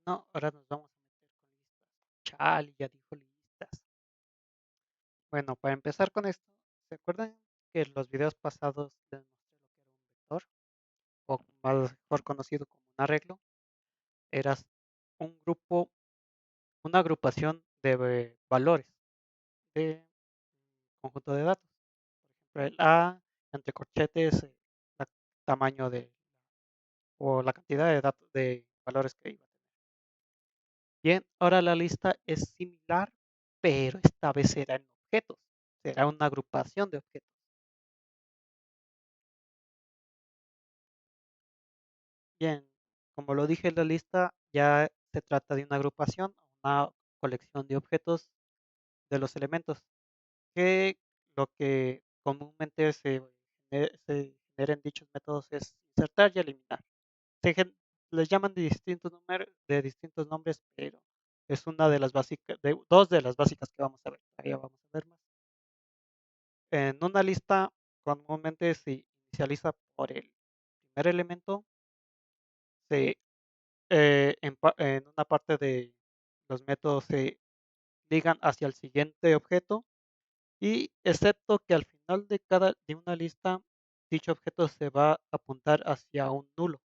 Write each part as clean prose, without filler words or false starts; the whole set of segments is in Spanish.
No, ahora nos vamos a meter con listas. Chale, ya dijo listas. Bueno, para empezar con esto, ¿se acuerdan que en los videos pasados les mostré lo que era un vector? O más mejor conocido como un arreglo. Era un grupo, una agrupación de valores de un conjunto de datos. Por ejemplo, el A, entre corchetes, el tamaño de, o la cantidad de datos, de valores que iba a tener. Bien, ahora la lista es similar, pero esta vez será en objetos. Será una agrupación de objetos. Bien, como lo dije en la lista, ya se trata de una agrupación, una colección de objetos de los elementos, que lo que comúnmente se genera en dichos métodos es insertar y eliminar. Les llaman de distintos nombres, pero es una de las básicas, dos de las básicas que vamos a ver. Ahí vamos a ver más. En una lista comúnmente se inicializa por el primer elemento, se, en una parte de los métodos se ligan hacia el siguiente objeto y excepto que al final de una lista dicho objeto se va a apuntar hacia un nulo,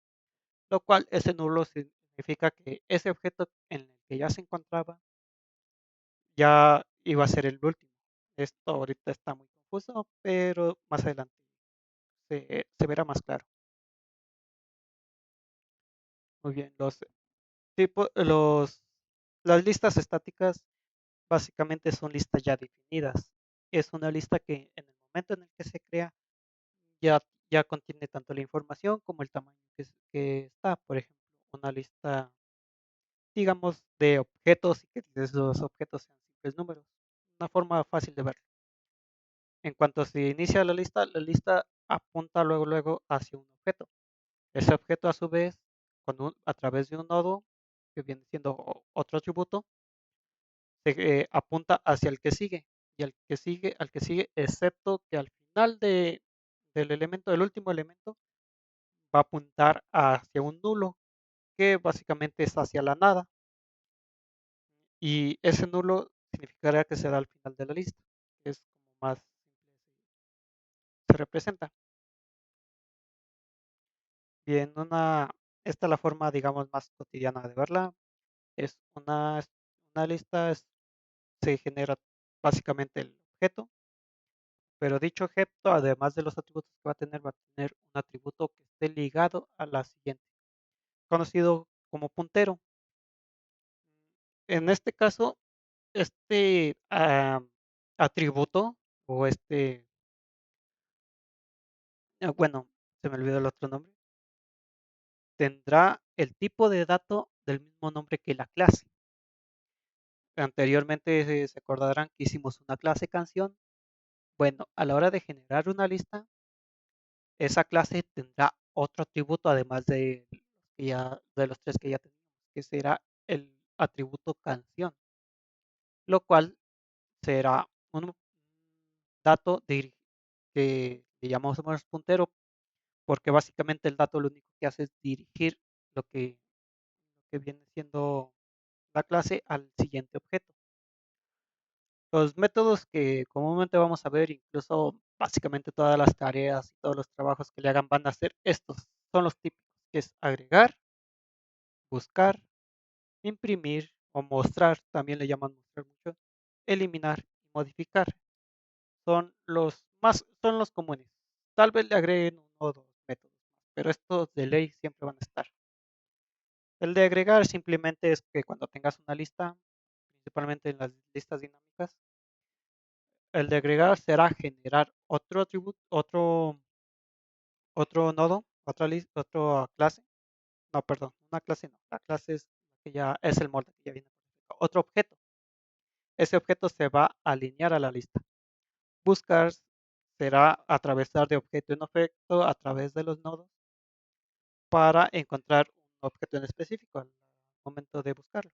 lo cual ese nulo significa que ese objeto en el que ya se encontraba ya iba a ser el último. Esto ahorita está muy confuso, pero más adelante se verá más claro. Muy bien, las listas estáticas básicamente son listas ya definidas. Es una lista que en el momento en el que se crea ya, ya contiene tanto la información como el tamaño que está. Por ejemplo, una lista, digamos, de objetos y que esos objetos sean simples números. Una forma fácil de verlo. En cuanto se inicia la lista apunta luego hacia un objeto. Ese objeto a su vez, a través de un nodo, que viene siendo otro atributo, apunta hacia el que sigue y al que sigue, excepto que al final del elemento, del último elemento, va a apuntar hacia un nulo, que básicamente es hacia la nada, y ese nulo significará que será al final de la lista, que es como más simple se representa. Bien, esta es la forma, digamos, más cotidiana de verla. Es una lista, se genera básicamente el objeto, pero dicho objeto, además de los atributos que va a tener un atributo que esté ligado a la siguiente, conocido como puntero. En este caso, este atributo o bueno, se me olvidó el otro nombre, tendrá el tipo de dato del mismo nombre que la clase. Anteriormente se acordarán que hicimos una clase canción. Bueno, a la hora de generar una lista, esa clase tendrá otro atributo además de los tres que ya teníamos, que será el atributo canción, lo cual será un dato que le llamamos puntero, porque básicamente el dato lo único que hace es dirigir lo que viene siendo la clase al siguiente objeto. Los métodos que comúnmente vamos a ver, incluso básicamente todas las tareas y todos los trabajos que le hagan van a ser estos, son los típicos, que es agregar, buscar, imprimir o mostrar, también le llaman mostrar mucho, eliminar y modificar. Son los comunes. Tal vez le agreguen uno o dos métodos más, pero estos de ley siempre van a estar. El de agregar simplemente es que cuando tengas una lista, principalmente en las listas dinámicas, el de agregar será generar otro atributo, otro nodo, otra clase. No, perdón, una clase no. La clase es la que ya es el molde que ya viene por defecto. Otro objeto. Ese objeto se va a alinear a la lista. Buscar será atravesar de objeto en objeto a través de los nodos para encontrar un objeto en específico al momento de buscarlo.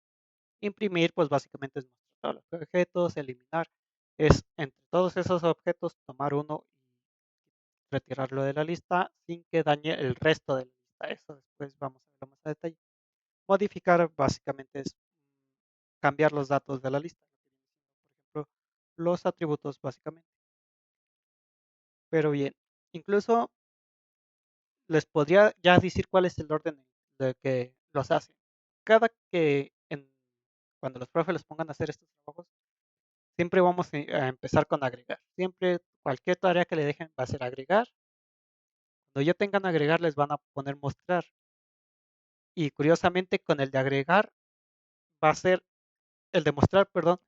Imprimir, pues básicamente es mostrar todos los objetos, eliminar, es entre todos esos objetos tomar uno y retirarlo de la lista sin que dañe el resto de la lista. Eso después vamos a verlo más a detalle. Modificar básicamente es cambiar los datos de la lista, por ejemplo, los atributos básicamente. Pero bien, incluso les podría ya decir cuál es el orden de que los hacen. Cada que cuando los profes les pongan a hacer estos trabajos, siempre vamos a empezar con agregar. Siempre cualquier tarea que le dejen va a ser agregar. Cuando ya tengan agregar les van a poner mostrar. Y curiosamente con el de agregar va a ser, el de mostrar, perdón,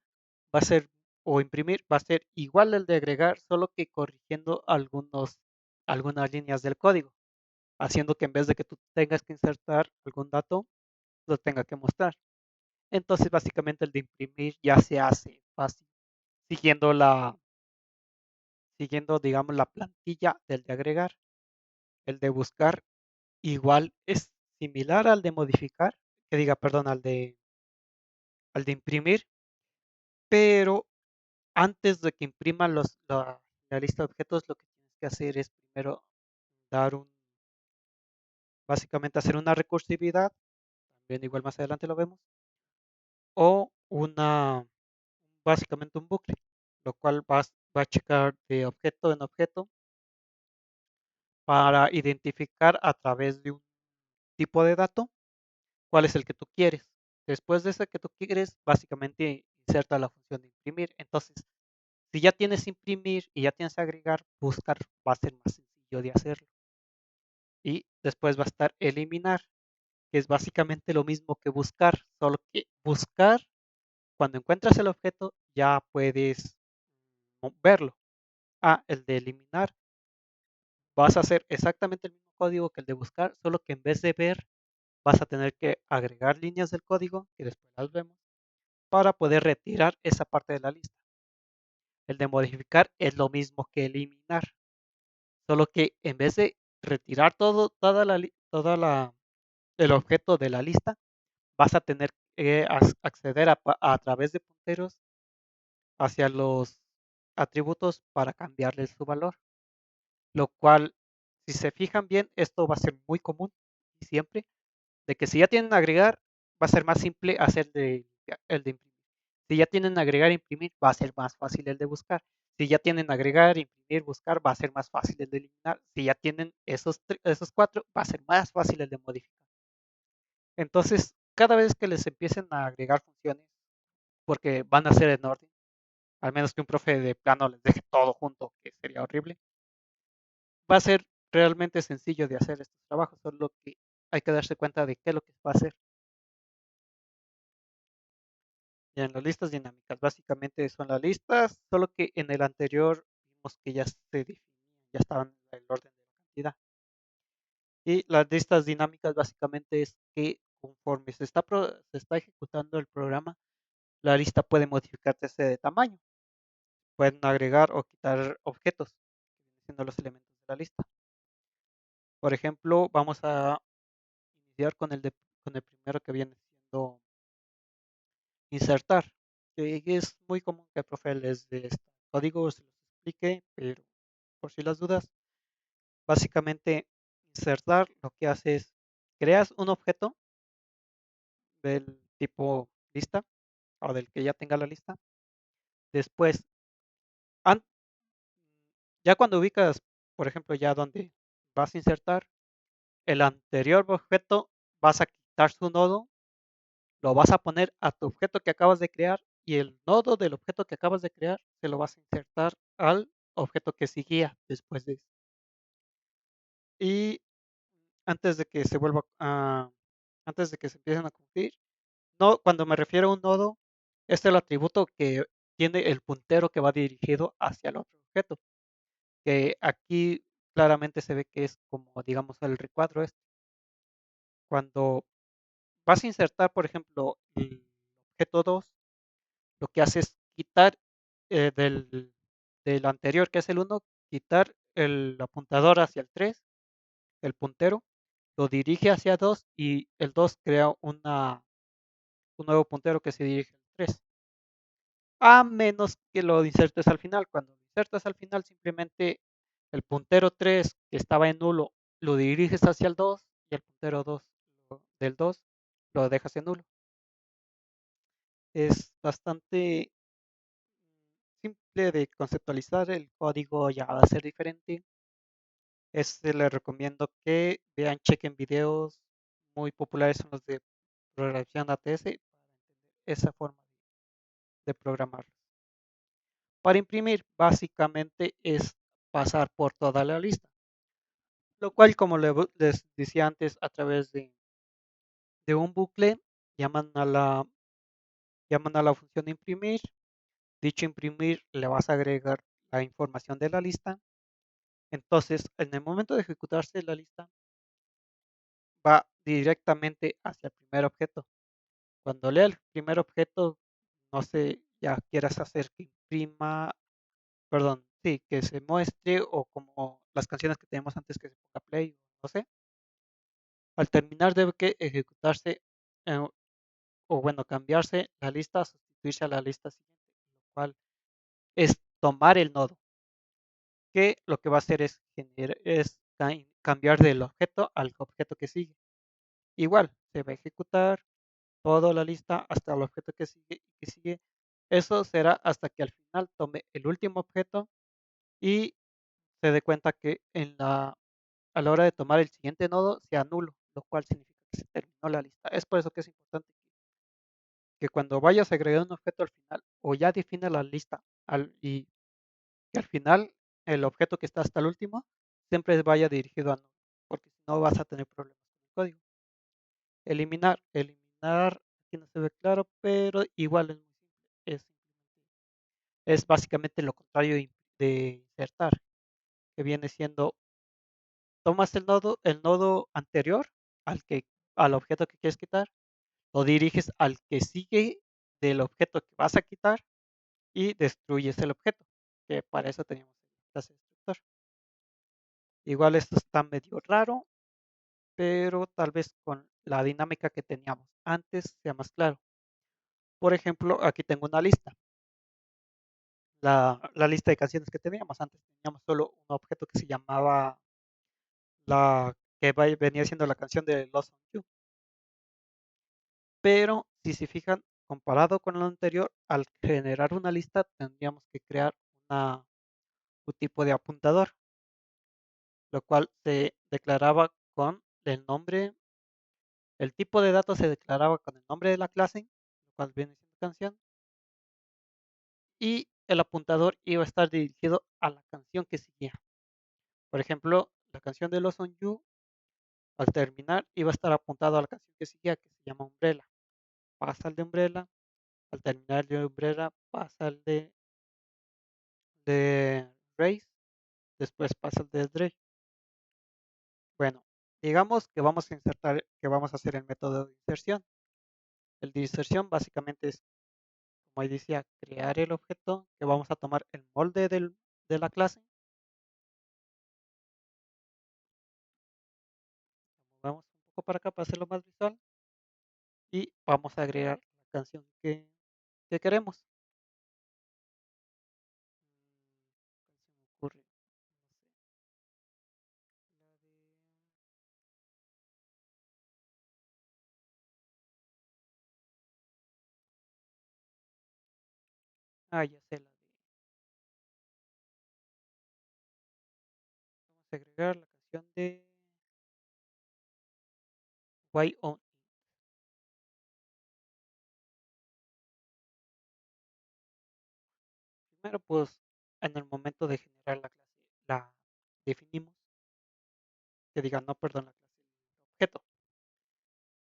va a ser, o imprimir, va a ser igual al de agregar, solo que corrigiendo algunas líneas del código, haciendo que en vez de que tú tengas que insertar algún dato, lo tenga que mostrar. Entonces, básicamente el de imprimir ya se hace fácil, siguiendo digamos, la plantilla del de agregar. El de buscar igual es similar al de modificar, que diga, perdón, al de imprimir, pero antes de que imprima la lista de objetos, lo que tienes que hacer es primero dar básicamente hacer una recursividad, también igual más adelante lo vemos, o básicamente un bucle, lo cual va a checar de objeto en objeto para identificar a través de un tipo de dato cuál es el que tú quieres. Después de ese que tú quieres, básicamente inserta la función de imprimir. Entonces, si ya tienes imprimir y ya tienes agregar, buscar va a ser más sencillo de hacerlo. Y después va a estar eliminar, que es básicamente lo mismo que buscar, solo que buscar, cuando encuentras el objeto, ya puedes verlo. El de eliminar, vas a hacer exactamente el mismo código que el de buscar, solo que en vez de ver, vas a tener que agregar líneas del código, que después las vemos, para poder retirar esa parte de la lista. El de modificar es lo mismo que eliminar, solo que en vez de retirar el objeto de la lista, vas a tener que acceder a través de punteros hacia los atributos para cambiarles su valor, lo cual, si se fijan bien, esto va a ser muy común y siempre, de que si ya tienen agregar, va a ser más simple hacer el de imprimir. Si ya tienen agregar e imprimir, va a ser más fácil el de buscar. Si ya tienen agregar, imprimir, buscar, va a ser más fácil el de eliminar. Si ya tienen esos cuatro, va a ser más fácil el de modificar. Entonces, cada vez que les empiecen a agregar funciones, porque van a ser en orden, al menos que un profe de plano les deje todo junto, que sería horrible, va a ser realmente sencillo de hacer estos trabajos, solo que hay que darse cuenta de qué es lo que va a hacer. Y en las listas dinámicas, básicamente son las listas, solo que en el anterior vimos que ya se definían, ya estaban en el orden de la cantidad. Y las listas dinámicas básicamente es que conforme se está ejecutando el programa, la lista puede modificarse de tamaño. Pueden agregar o quitar objetos, siendo los elementos de la lista. Por ejemplo, vamos a iniciar con el primero que viene siendo insertar, que es muy común que el profe les dé este código, se los explique, pero por si las dudas, básicamente insertar lo que hace es creas un objeto del tipo lista o del que ya tenga la lista. Después, an- ya cuando ubicas, por ejemplo, ya donde vas a insertar el anterior objeto, vas a quitar su nodo, lo vas a poner a tu objeto que acabas de crear y el nodo del objeto que acabas de crear se lo vas a insertar al objeto que seguía después de eso. Y antes de que se vuelva a, antes de que se empiecen a cumplir, no, cuando me refiero a un nodo, este es el atributo que tiene el puntero que va dirigido hacia el otro objeto, que aquí claramente se ve que es como, digamos, el recuadro este. Cuando vas a insertar, por ejemplo, el objeto 2, lo que hace es quitar del anterior, que es el uno, quitar el apuntador hacia el 3, el puntero, lo dirige hacia 2 y el 2 crea un nuevo puntero que se dirige al 3. A menos que lo insertes al final. Cuando lo insertas al final, simplemente el puntero 3 que estaba en nulo lo diriges hacia el 2 y el puntero 2 del 2 lo dejas en nulo. Es bastante simple de conceptualizar, el código ya va a ser diferente. Les recomiendo que vean, chequen videos muy populares, son los de programación ATS, para entender esa forma de programar. Para imprimir, básicamente es pasar por toda la lista, lo cual, como les decía antes, a través de un bucle, llaman a llaman a la función imprimir. Dicho imprimir le vas a agregar la información de la lista. Entonces, en el momento de ejecutarse la lista, va directamente hacia el primer objeto. Cuando lea el primer objeto, no sé, ya quieras hacer que imprima, perdón, sí, que se muestre o como las canciones que tenemos antes que se ponga play, no sé. Al terminar debe que ejecutarse eh, o bueno, cambiarse la lista, sustituirse a la lista siguiente, lo cual es tomar el nodo, que lo que va a hacer es, cambiar del objeto al objeto que sigue. Igual, se va a ejecutar toda la lista hasta el objeto que sigue y que sigue. Eso será hasta que al final tome el último objeto y se dé cuenta que a la hora de tomar el siguiente nodo sea nulo, lo cual significa que se terminó la lista. Es por eso que es importante que cuando vayas a agregar un objeto al final o ya define la lista y que al final el objeto que está hasta el último siempre vaya dirigido a nulo, porque si no vas a tener problemas con el código. Eliminar, aquí no se ve claro, pero igual es muy simple. Es básicamente lo contrario de insertar, que viene siendo, tomas el nodo anterior al objeto que quieres quitar, lo diriges al que sigue del objeto que vas a quitar y destruyes el objeto, que para eso teníamos el clase destructor. Igual esto está medio raro, pero tal vez con la dinámica que teníamos antes sea más claro. Por ejemplo, aquí tengo una lista. La lista de canciones que teníamos antes. Teníamos solo un objeto que se llamaba venía siendo la canción de Lost on You. Pero si se fijan, comparado con lo anterior, al generar una lista tendríamos que crear un tipo de apuntador, lo cual se declaraba con el nombre, el tipo de datos se declaraba con el nombre de la clase, lo cual viene siendo canción, y el apuntador iba a estar dirigido a la canción que seguía. Por ejemplo, la canción de Lost on You, al terminar, iba a estar apuntado a la canción que seguía, que se llama Umbrella. Pasa el de Umbrella, al terminar el de Umbrella, pasa el de Race, después pasa el de Drake. Bueno, digamos que vamos a insertar, que vamos a hacer el método de inserción. El de inserción básicamente es, como ahí decía, crear el objeto, que vamos a tomar el molde de la clase. Vamos un poco para acá para hacerlo más visual. Y vamos a agregar la canción que queremos. ¿Cuál se me ocurre? No sé. La de... Ya sé, la de... Vamos a agregar la canción de Why On. Primero, pues, en el momento de generar la clase, la definimos, que diga, no, perdón, la clase, el objeto.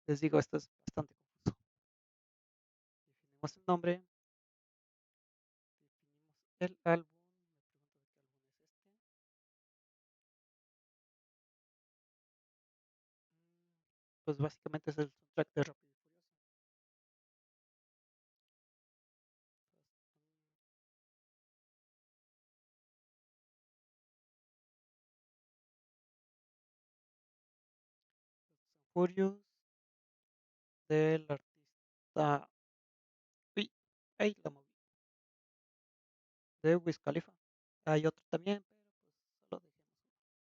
Les digo, esto es bastante confuso. Definimos el nombre, definimos el álbum, me pregunto de qué álbum es este. Pues básicamente es el soundtrack de Rápido y Furioso. Furious del artista. Uy, ahí la moví. De Wiz Khalifa. Hay otro también, pero pues solo dejemos uno.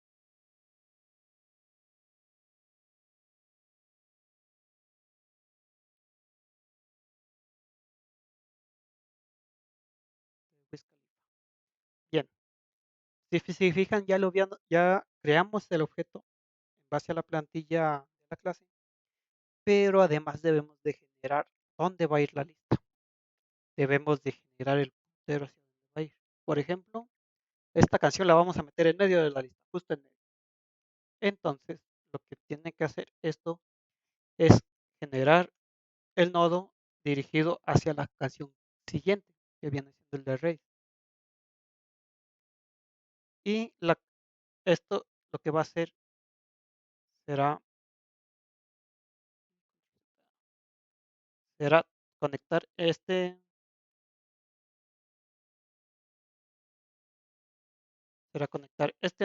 Si se fijan, ya creamos el objeto en base a la plantilla de la clase, pero además debemos de generar dónde va a ir la lista. Debemos de generar el puntero hacia dónde va a ir. Por ejemplo, esta canción la vamos a meter en medio de la lista, justo en medio. Entonces, lo que tiene que hacer esto es generar el nodo dirigido hacia la canción siguiente, que viene siendo el de Rey. Y esto lo que va a hacer será, será conectar este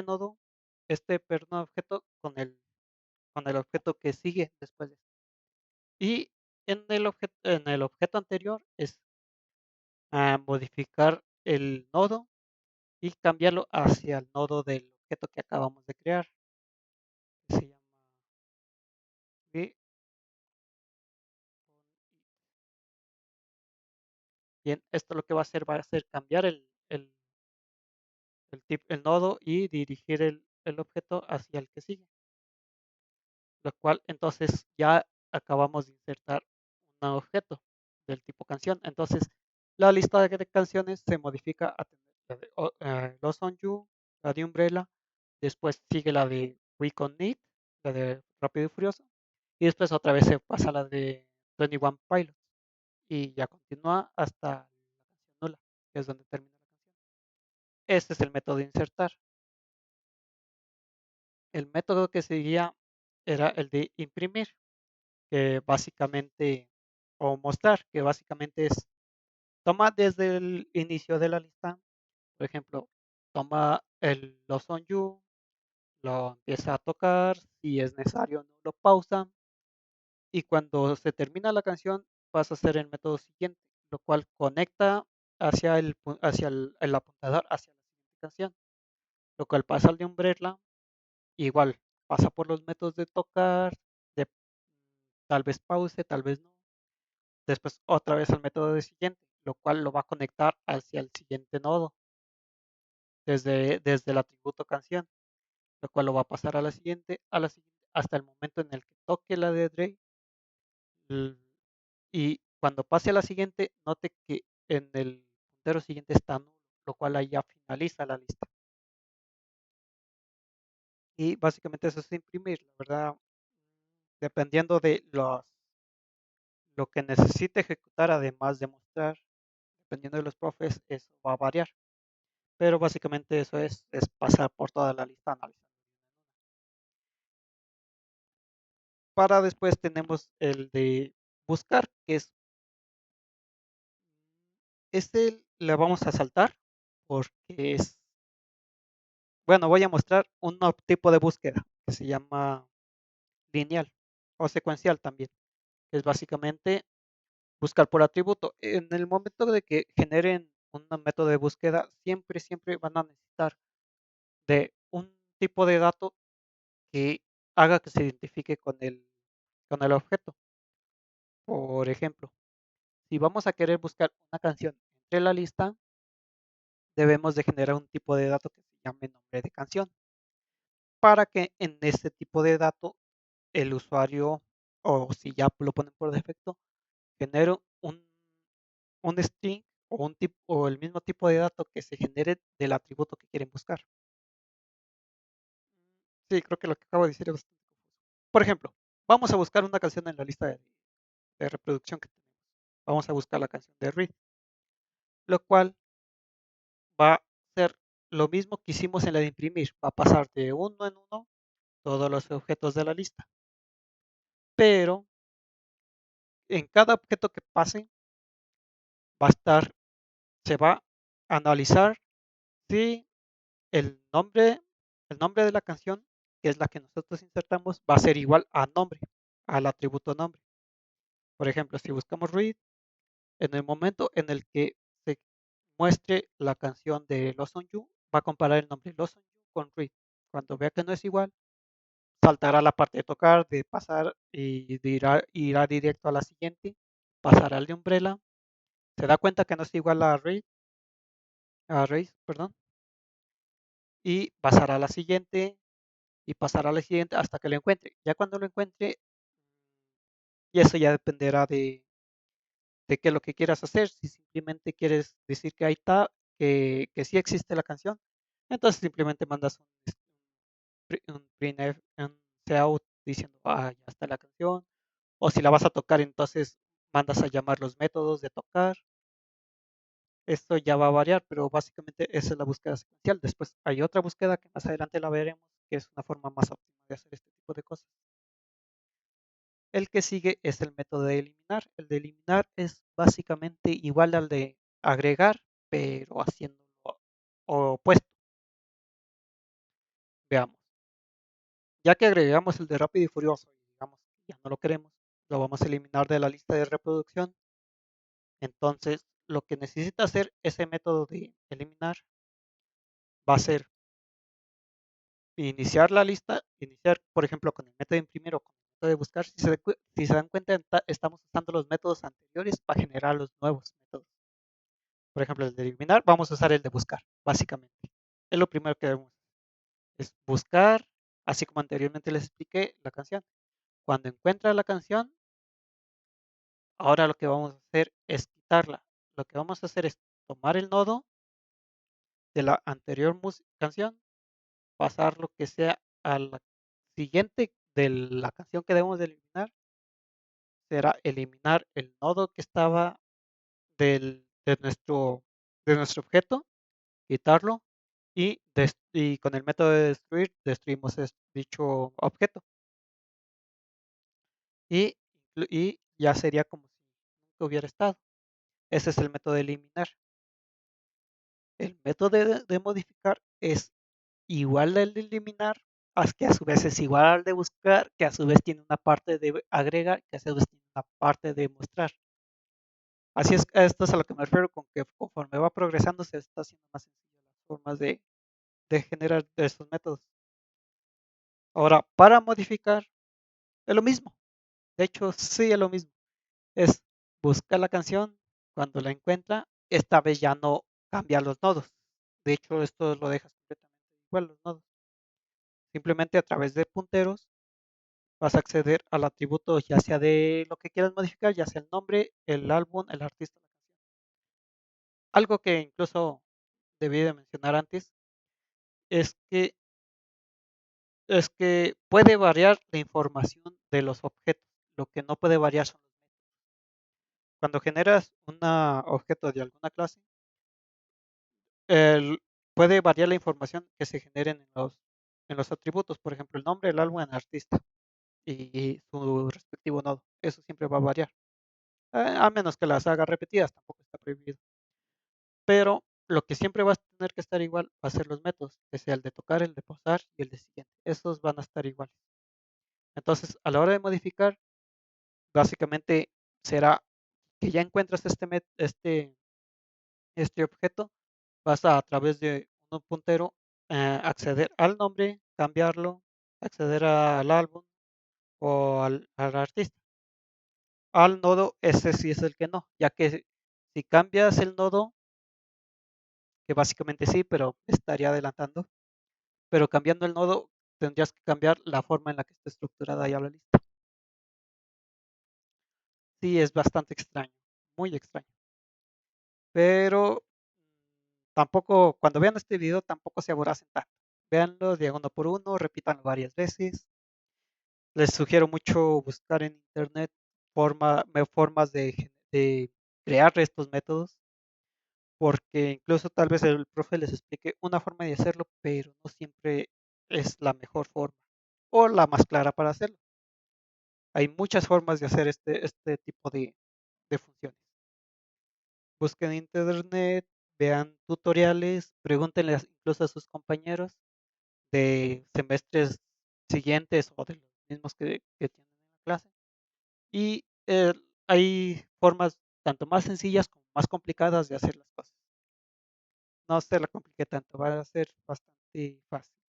nodo, perdón, objeto con el objeto que sigue después de esto. Y en el objeto anterior es modificar el nodo y cambiarlo hacia el nodo del objeto que acabamos de crear. Que se llama bien, esto lo que va a hacer cambiar el nodo y dirigir el objeto hacia el que sigue, lo cual entonces ya acabamos de insertar un objeto del tipo canción. Entonces la lista de canciones se modifica a tener la de Lost on You, la de Umbrella, después sigue la de We Con Need, la de Rápido y Furioso, y después otra vez se pasa a la de 21 Pilots y ya continúa hasta la canción nula, que es donde termina la canción. Este es el método de insertar. El método que seguía era el de imprimir, que básicamente, o mostrar, que básicamente es, toma desde el inicio de la lista, por ejemplo, toma el Lost on You, lo empieza a tocar, si es necesario no lo pausa, y cuando se termina la canción vas a hacer el método siguiente, lo cual conecta hacia el apuntador hacia la siguiente canción, lo cual pasa al de Umbrella. Igual, pasa por los métodos de tocar, de tal vez pause, tal vez no. Después otra vez al método de siguiente, lo cual lo va a conectar hacia el siguiente nodo desde el atributo canción, lo cual lo va a pasar a la siguiente, hasta el momento en el que toque la de Drake. Y cuando pase a la siguiente, note que en el puntero siguiente está nulo, lo cual ahí ya finaliza la lista. Y básicamente eso es imprimir, la verdad, dependiendo de lo que necesite ejecutar, además de mostrar, dependiendo de los profes, eso va a variar. Pero básicamente eso es pasar por toda la lista analizando. Para después tenemos el de buscar, que este le vamos a saltar porque bueno, voy a mostrar un tipo de búsqueda que se llama lineal o secuencial también, que es básicamente buscar por atributo. En el momento de que generen un método de búsqueda, siempre van a necesitar de un tipo de dato que haga que se identifique con el objeto. Por ejemplo, si vamos a querer buscar una canción entre la lista, debemos de generar un tipo de dato que se llame nombre de canción, para que en este tipo de dato el usuario, o si ya lo ponen por defecto, genere un string o el mismo tipo de dato que se genere del atributo que quieren buscar. Sí, creo que lo que acabo de decir es bastante confuso. Por ejemplo, vamos a buscar una canción en la lista de reproducción que tenemos. Vamos a buscar la canción de Reed, lo cual va a ser lo mismo que hicimos en la de imprimir. Va a pasar de uno en uno todos los objetos de la lista. Pero en cada objeto que pase, va a estar, se va a analizar si el nombre, el nombre de la canción, que es la que nosotros insertamos, va a ser igual a nombre, al atributo nombre. Por ejemplo, si buscamos read, en el momento en el que se muestre la canción de Lost on You, va a comparar el nombre Lost on You con read. Cuando vea que no es igual, saltará la parte de tocar, de pasar y irá directo a la siguiente, pasará al de Umbrella, se da cuenta que no es igual a Race, perdón, y pasará a la siguiente y pasará a la siguiente hasta que lo encuentre. Ya cuando lo encuentre, y eso ya dependerá de qué es lo que quieras hacer. Si simplemente quieres decir que ahí está, que sí existe la canción, entonces simplemente mandas un printf, un cout diciendo, ya está la canción. O si la vas a tocar, entonces mandas a llamar los métodos de tocar. Esto ya va a variar, pero básicamente esa es la búsqueda secuencial. Después hay otra búsqueda que más adelante la veremos, que es una forma más óptima de hacer este tipo de cosas. El que sigue es el método de eliminar. El de eliminar es básicamente igual al de agregar, pero haciendo opuesto. Veamos. Ya que agregamos el de rápido y furioso y digamos que ya no lo queremos, lo vamos a eliminar de la lista de reproducción. Entonces, lo que necesita hacer ese método de eliminar va a ser iniciar la lista, iniciar, por ejemplo, con el método de imprimir o con el método de buscar. Si se dan cuenta, estamos usando los métodos anteriores para generar los nuevos métodos. Por ejemplo, el de eliminar, vamos a usar el de buscar, básicamente. Es lo primero que debemos, es buscar, así como anteriormente les expliqué, la canción. Cuando encuentra la canción, ahora lo que vamos a hacer es quitarla. Lo que vamos a hacer es tomar el nodo de la anterior canción, pasar lo que sea a la siguiente de la canción que debemos de eliminar, será eliminar el nodo que estaba de nuestro objeto, quitarlo y con el método de destruir, destruimos dicho objeto. Y, y ya sería como si nunca hubiera estado. Ese es el método de eliminar. El método de modificar es igual al de eliminar, que a su vez es igual al de buscar, que a su vez tiene una parte de agregar, que a su vez tiene una parte de mostrar. Así es, esto es a lo que me refiero con que conforme va progresando se está haciendo más sencillo las formas de generar estos métodos. Ahora, para modificar, es lo mismo. De hecho, sí es lo mismo. Es buscar la canción, cuando la encuentra, esta vez ya no cambia los nodos. De hecho, esto lo dejas completamente igual, los nodos. Simplemente a través de punteros vas a acceder al atributo ya sea de lo que quieras modificar, ya sea el nombre, el álbum, el artista, la canción. Algo que incluso debí de mencionar antes es que es que puede variar la información de los objetos. Lo que no puede variar son los métodos. Cuando generas un objeto de alguna clase, puede variar la información que se generen en los atributos, por ejemplo, el nombre, el álbum, el artista y su respectivo nodo. Eso siempre va a variar. A menos que las haga repetidas, tampoco está prohibido. Pero lo que siempre va a tener que estar igual va a ser los métodos, que sea el de tocar, el de pausar y el de siguiente. Esos van a estar iguales. Entonces, a la hora de modificar, básicamente será que ya encuentras este objeto, vas a través de un puntero acceder al nombre, cambiarlo, acceder al álbum o al artista. Al nodo, ese sí es el que no, ya que si cambias el nodo, que básicamente sí, pero estaría adelantando, pero cambiando el nodo tendrías que cambiar la forma en la que está estructurada ya la lista. Sí, es bastante extraño, muy extraño. Pero tampoco, cuando vean este video, tampoco se aboracen tanto. Véanlo de uno por uno, repítanlo varias veces. Les sugiero mucho buscar en internet formas de crear estos métodos, porque incluso tal vez el profe les explique una forma de hacerlo, pero no siempre es la mejor forma o la más clara para hacerlo. Hay muchas formas de hacer este tipo de funciones. Busquen en internet, vean tutoriales, pregúntenle incluso a sus compañeros de semestres siguientes o de los mismos que tienen en la clase. Y hay formas tanto más sencillas como más complicadas de hacer las cosas. No se la complique tanto, va a ser bastante fácil.